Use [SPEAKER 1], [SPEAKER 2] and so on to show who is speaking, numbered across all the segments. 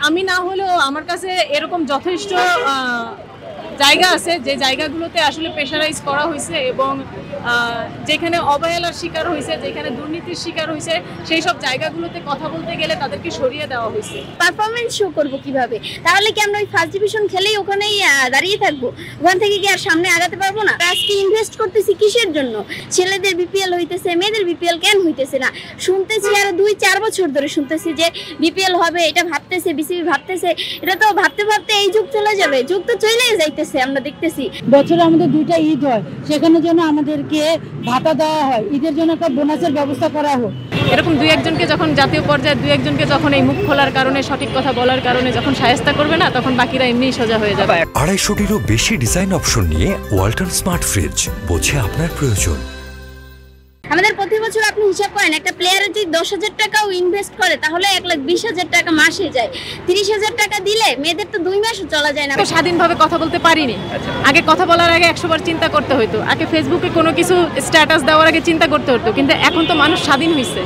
[SPEAKER 1] আমি না হলেও আমার কাছে এরকম যথেষ্ট জায়গা আছে যে জায়গাগুলোতে আসলে প্রেশারাইজ করা হয়েছে এবং যেখানে অবহেলার শিকার হয়েছে, যেখানে দুর্নীতির শিকার হয়েছে, সেই সব জায়গাগুলোতে কথা বলতে গেলে তাদেরকে সরিয়ে দেওয়া হয়েছে।
[SPEAKER 2] পারফরমেন্স শো করব কিভাবে? তাহলে কি আমরা ওই ফার্স্ট ডিভিশন খেলেই ওখানেই দাঁড়িয়ে থাকবো? ওখান থেকে কি আর সামনে আগাতে পারবো না? আজকে ইনভেস্ট করতেছি কিসের জন্য? ছেলেদের বিপিএল হইতেছে, মেয়েদের বিপিএল কেন হইতেছে না? শুনতেছি আরো 2-4 বছর ধরে শুনতেছি যে বিপিএল হবে, এটা ভাবতেছে, বিসিবি ভাবতেছে। এটা তো ভাবতে ভাবতে এই যুগ চলে যাবে, যুগ তো চলেই যাইতেছে, আমরা দেখতেছি।
[SPEAKER 3] বছরে আমাদের 2টা ঈদ হয়, সেখানে যেন আমাদেরকে ভাতা দেওয়া হয়, ঈদের জন্য একটা বোনাসের ব্যবস্থা করা হোক।
[SPEAKER 1] এরকম 2-1জনকে যখন জাতীয় পর্যায়ে 2-1জনকে যখন এই মুখ খোলার কারণে, সঠিক কথা বলার কারণে যখন শায়েস্তা করবে না, তখন বাকিরা এমনিই সোজা হয়ে যাবে।
[SPEAKER 4] 250টিরও বেশি ডিজাইন অপশন নিয়ে ওয়ালটন স্মার্ট ফ্রিজ, বোঝে আপনার প্রয়োজন।
[SPEAKER 2] আমাদের প্রতি বছর আপনি হিসাব করেন, একটা প্লেয়ারের যদি 10,000 টাকাও ইনভেস্ট করে তাহলে 1,20,000 টাকা মাসে যায়। 30,000 টাকা দিলে মেয়েদের তো 2 মাসও চলা যায় না।
[SPEAKER 1] স্বাধীনভাবে কথা বলতে পারিনি। আগে কথা বলার আগে 100 বার চিন্তা করতে হতো। আগে ফেসবুকে কোনো কিছু স্ট্যাটাস দেওয়ার আগে চিন্তা করতে হতো, কিন্তু এখন তো মানুষ স্বাধীন হয়েছে।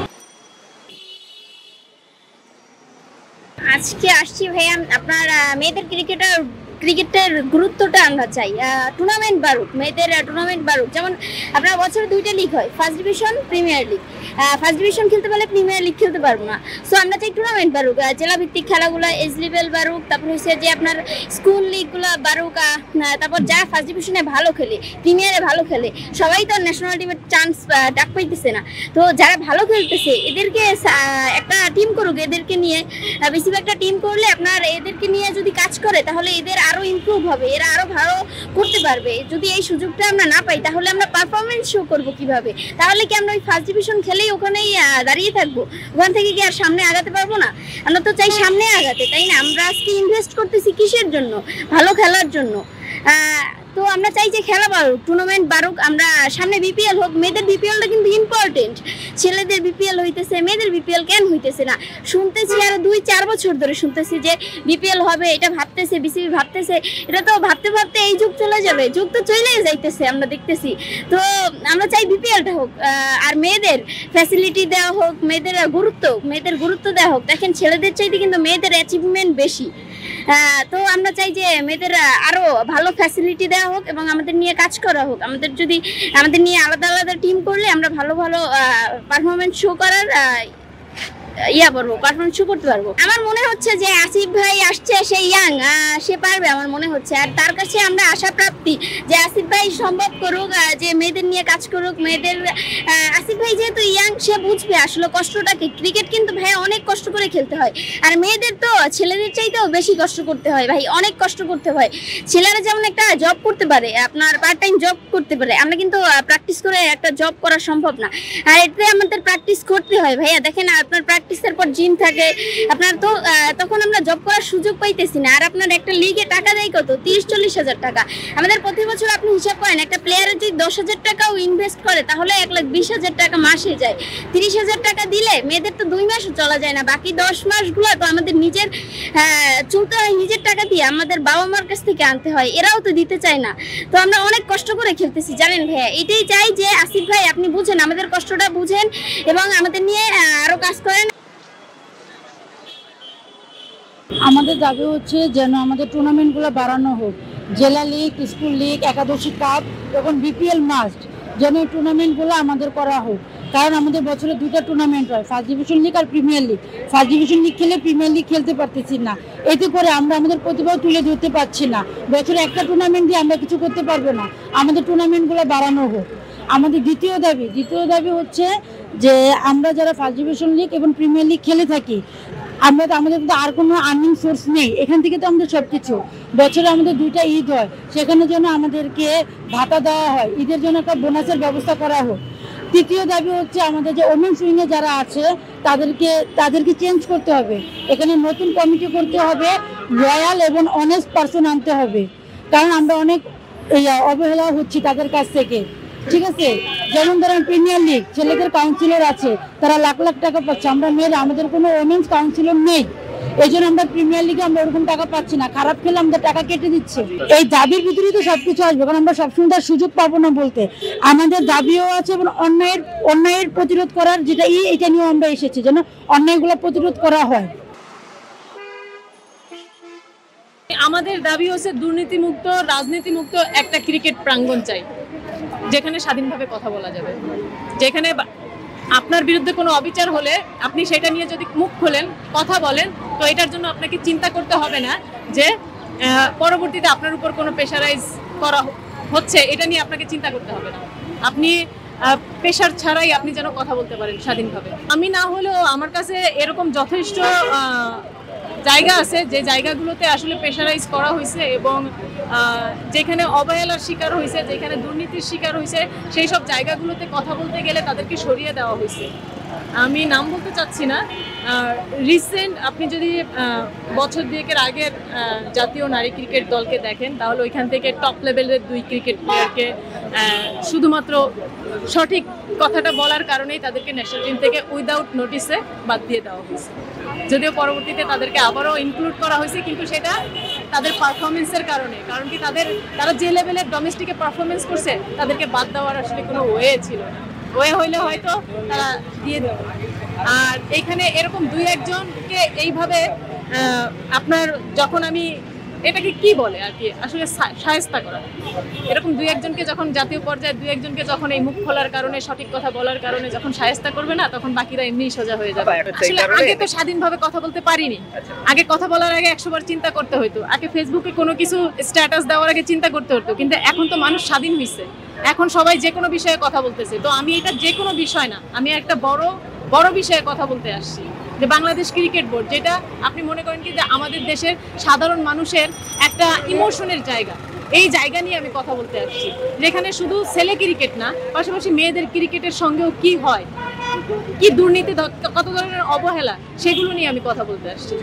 [SPEAKER 2] আজকে আসছি ভাইয়া, আপনার মেয়েদের ক্রিকেটের গুরুত্বটা আমরা চাই। টুর্নামেন্ট বাড়ুক, মেয়েদের টুর্নামেন্ট বাড়ুক। যেমন আপনার বছরে 2টা লিগ হয়, first division, premier league. First division খেলতে পারলে প্রিমিয়ার লিগ খেলতে পারবো না। সো আমরা চাই টুর্নামেন্ট বাড়ুক, জেলাভিত্তিক খেলাগুলো, এজ লেভেল বাড়ুক, তারপর হচ্ছে যে আপনার স্কুল লিগগুলো বাড়ুক। তারপর যারা ফার্স্ট ডিভিশনে ভালো খেলে, প্রিমিয়ারে ভালো খেলে, সবাই তো ন্যাশনাল টিমের চান্স ডাক পাইতেছে না। তো যারা ভালো খেলতেছে এদেরকে একটা টিম করুক, এদেরকে নিয়ে বেশিরভাগ একটা টিম করলে আপনার এদেরকে নিয়ে যদি কাজ করে তাহলে এদের আরো ইমপ্রুভ হবে, এরা আরো ভালো করতে পারবে। যদি এই সুযোগটা আমরা না পাই তাহলে আমরা পারফরমেন্স শো করব কিভাবে? তাহলে কি আমরা ওই ফার্স্ট ডিভিশন খেলেই ওখানেই দাঁড়িয়ে থাকবো? ওখান থেকে কি আর সামনে আগাতে পারবো না? আমরা তো চাই সামনে আগাতে, তাই না? আমরা আজকে ইনভেস্ট করতেছি কিসের জন্য? ভালো খেলার জন্য। তো আমরা চাই যে খেলা বাড়ুক, টুর্নামেন্ট বাড়ুক। আমরা সামনে বিপিএল হোক, মেয়েদের বিপিএলটা কিন্তু ইম্পর্টেন্ট। ছেলেদের বিপিএল হইতেছে, মেয়েদের বিপিএল কেন হইতেছে না? শুনতেছি আরো 2-4 বছর ধরে শুনতেছি যে বিপিএল হবে, এটা ভাবতেছে, বিসিবি ভাবতেছে। এটা তো ভাবতে ভাবতে এই যুগ চলে যাবে, যুগ তো চলেই যাইতেছে, আমরা দেখতেছি। তো আমরা চাই বিপিএলটা হোক, আর মেয়েদের ফ্যাসিলিটি দেওয়া হোক, মেয়েদের গুরুত্ব দেওয়া হোক। দেখেন ছেলেদের চাইতে কিন্তু মেয়েদের অ্যাচিভমেন্ট বেশি। তো আমরা চাই যে মেয়েদের আরো ভালো ফ্যাসিলিটি দেওয়া হোক এবং আমাদের নিয়ে কাজ করা হোক। আমাদের নিয়ে আলাদা আলাদা টিম করলে আমরা ভালো পারফরমেন্স শো করার পারফরমেন্স শো করতে পারবো। আমার মনে হচ্ছে যে আসিফ ভাই আসছে, সে ইয়াং, সে পারবে আমার মনে হচ্ছে। আর তার কাছে আমরা আশা প্রাপ্তি যে আসিফ ভাই সম্ভব করুক, যে মেয়েদের নিয়ে কাজ করুক। আসিফ ভাই যেহেতু ইয়াং, সে বুঝবে আসলে কষ্টটাকে। ক্রিকেট কিন্তু ভাই অনেক কষ্ট করে খেলতে হয়, আর মেয়েদের তো ছেলেদের চাইতেও বেশি কষ্ট করতে হয় ভাই, অনেক কষ্ট করতে হয়। ছেলেরা যেমন একটা জব করতে পারে, আপনার পার্ট টাইম জব করতে পারে, আমরা কিন্তু প্র্যাকটিস করে একটা জব করা সম্ভব না। আর এতে আমাদের প্র্যাকটিস করতে হয় ভাইয়া। দেখেন আপনার প্র্যাকটিসের পর জিম থাকে আপনার, তো তখন আমরা জব করার সুযোগ পাইতেছি না। আর আপনার একটা লিগে টাকা দেয় কত? 30-40 হাজার টাকা। আমাদের প্রতি বছর আপনি হিসাব করেন, একটা প্লেয়ারের যদি 10,000 টাকাও ইনভেস্ট করে তাহলে 1,20,000 টাকা মাসে যায়। 30,000 টাকা দিলে মেয়েদের তো 2 মাসও চলা যায় না। বাকি 10 মাসগুলো তো আমাদের নিজের চলতে হয়, নিজের টাকা দিয়ে আমাদের বাবা মার কাছ থেকে আনতে হয়, এরাও তো দিতে চায় না। তো আমরা অনেক কষ্ট করে খেলতেছি জানেন ভাইয়া। এটাই চাই যে আসিফ ভাই আপনি বুঝেন, আমাদের কষ্টটা বুঝেন এবং আমাদের নিয়ে আরো কাজ করেন।
[SPEAKER 3] আমাদের দাবি হচ্ছে যেন আমাদের টুর্নামেন্টগুলো বাড়ানো হোক। জেলা লিগ, স্কুল লিগ, একাদশী কাপ, এখন বিপিএল মাস্ট, যেন এই টুর্নামেন্টগুলো আমাদের করা হোক। কারণ আমাদের বছরে 2টা টুর্নামেন্ট হয়, ফার্স্ট ডিভিশন লিগ আর premier league. First division league খেলে প্রিমিয়ার লিগ খেলতে পারতেছি না, এতে করে আমরা আমাদের প্রতিভাও তুলে ধরতে পারছি না। বছরে একটা টুর্নামেন্ট দিয়ে আমরা কিছু করতে পারবো না, আমাদের টুর্নামেন্টগুলো বাড়ানো হোক। আমাদের দ্বিতীয় দাবি হচ্ছে যে আমরা যারা ফার্স্ট ডিভিশন লিগ এবং প্রিমিয়ার লিগ খেলে থাকি, আমাদের তো আর কোনো আর্নিং সোর্স নেই, এখান থেকে তো আমাদের সব কিছু। বছরে আমাদের 2টা ঈদ হয়, সেখানে যেন আমাদেরকে ভাতা দেওয়া হয়, ঈদের জন্য একটা বোনাসের ব্যবস্থা করা হোক। তৃতীয় দাবি হচ্ছে আমাদের যে ওমেন্স উইংয়ে যারা আছে তাদেরকে চেঞ্জ করতে হবে, এখানে নতুন কমিটি করতে হবে, লয়াল এবং অনেস্ট পারসন আনতে হবে। কারণ আমরা অনেক অবহেলা হচ্ছি তাদের কাছ থেকে, ঠিক আছে? যেমন ধরেন প্রিমিয়ার লিগ, ছেলেদের কাউন্সিলর আছে, তারা লাখ লাখ টাকা পাচ্ছে, আমরা মেয়েরা আমাদের কোনো ওমেন্স কাউন্সিলর নেই, এই জন্য আমরা প্রিমিয়ার লিগে আমরা ওরকম টাকা পাচ্ছি না। খারাপ খেলে আমাদের টাকা কেটে দিচ্ছে। এই দাবির ভিতরেই তো সবকিছু আসবে, কারণ আমরা সবসময় তার সুযোগ পাবো না বলতে। আমাদের দাবিও আছে এবং অন্যায়ের প্রতিরোধ করার যেটা এটা নিয়েও আমরা এসেছি, যেন অন্যায়গুলো প্রতিরোধ করা হয়।
[SPEAKER 1] আমাদের দাবি হচ্ছে দুর্নীতিমুক্ত, রাজনীতিমুক্ত একটা ক্রিকেট প্রাঙ্গণ চাই, যেখানে স্বাধীনভাবে কথা বলা যাবে, যেখানে আপনার বিরুদ্ধে কোনো অবিচার হলে আপনি সেটা নিয়ে যদি মুখ খোলেন, কথা বলেন, তো এটার জন্য আপনাকে চিন্তা করতে হবে না যে পরবর্তীতে আপনার উপর কোনো প্রেশারাইজ করা হচ্ছে, এটা নিয়ে আপনাকে চিন্তা করতে হবে না। আপনি প্রেশার ছাড়াই আপনি যেন কথা বলতে পারেন স্বাধীনভাবে। আমি না হলেও আমার কাছে এরকম যথেষ্ট জায়গা আছে যে জায়গাগুলোতে আসলে প্রেশারাইজ করা হয়েছে এবং যেখানে অবহেলার শিকার হয়েছে, যেখানে দুর্নীতির শিকার হয়েছে, সেই সব জায়গাগুলোতে কথা বলতে গেলে তাদেরকে সরিয়ে দেওয়া হয়েছে। আমি নাম বলতে চাচ্ছি না। রিসেন্ট আপনি যদি বছর দুয়েকের আগের জাতীয় নারী ক্রিকেট দলকে দেখেন, তাহলে ওইখান থেকে টপ লেভেলের 2 ক্রিকেট প্লেয়ারকে শুধুমাত্র সঠিক কথাটা বলার কারণেই তাদেরকে ন্যাশনাল টিম থেকে উইদাউট নোটিসে বাদ দিয়ে দেওয়া হয়েছে। যদিও পরবর্তীতে তাদেরকে আবারও ইনক্লুড করা হয়েছে, কিন্তু সেটা তাদের পারফরমেন্সের কারণে। কারণ কি তারা যে লেভেলের ডোমেস্টিকে পারফরমেন্স করছে, তাদেরকে বাদ দেওয়ার আসলে কোনো ওয়ে ছিল না। ওয়ে হইলে হয়তো তারা দিয়ে দিত। আর এইখানে এরকম 2-1 জনকে এইভাবে আপনার, যখন আমি এটাকে কি বলে আর কি, আসলে শায়েস্তা করা, এরকম 2-1 জনকে যখন জাতীয় পর্যায়ে 2-1 জনকে যখন এই মুখ খোলার কারণে, সঠিক কথা বলার কারণে যখন শায়েস্তা করবে না, তখন বাকিরা এমনিই সোজা হয়ে যাবে। আসলে আগে তো স্বাধীনভাবে কথা বলতে পারিনি। আগে কথা বলার আগে 100 বার চিন্তা করতে হতো। আগে ফেসবুকে কোনো কিছু স্ট্যাটাস দেওয়ার আগে চিন্তা করতে হতো, কিন্তু এখন তো মানুষ স্বাধীন হয়েছে, এখন সবাই যে কোনো বিষয়ে কথা বলতেছে। তো আমি এটা যে কোনো বিষয় না, আমি একটা বড় বিষয়ে কথা বলতে আসছি, যে বাংলাদেশ ক্রিকেট বোর্ড, যেটা আপনি মনে করেন কি যে আমাদের দেশের সাধারণ মানুষের একটা ইমোশনের জায়গা, এই জায়গা নিয়ে আমি কথা বলতে আসছি, যেখানে শুধু ছেলে ক্রিকেট না, পাশাপাশি মেয়েদের ক্রিকেটের সঙ্গেও কি হয়, কি দুর্নীতি, কত ধরনের অবহেলা, সেগুলো নিয়ে আমি কথা বলতে আসছি।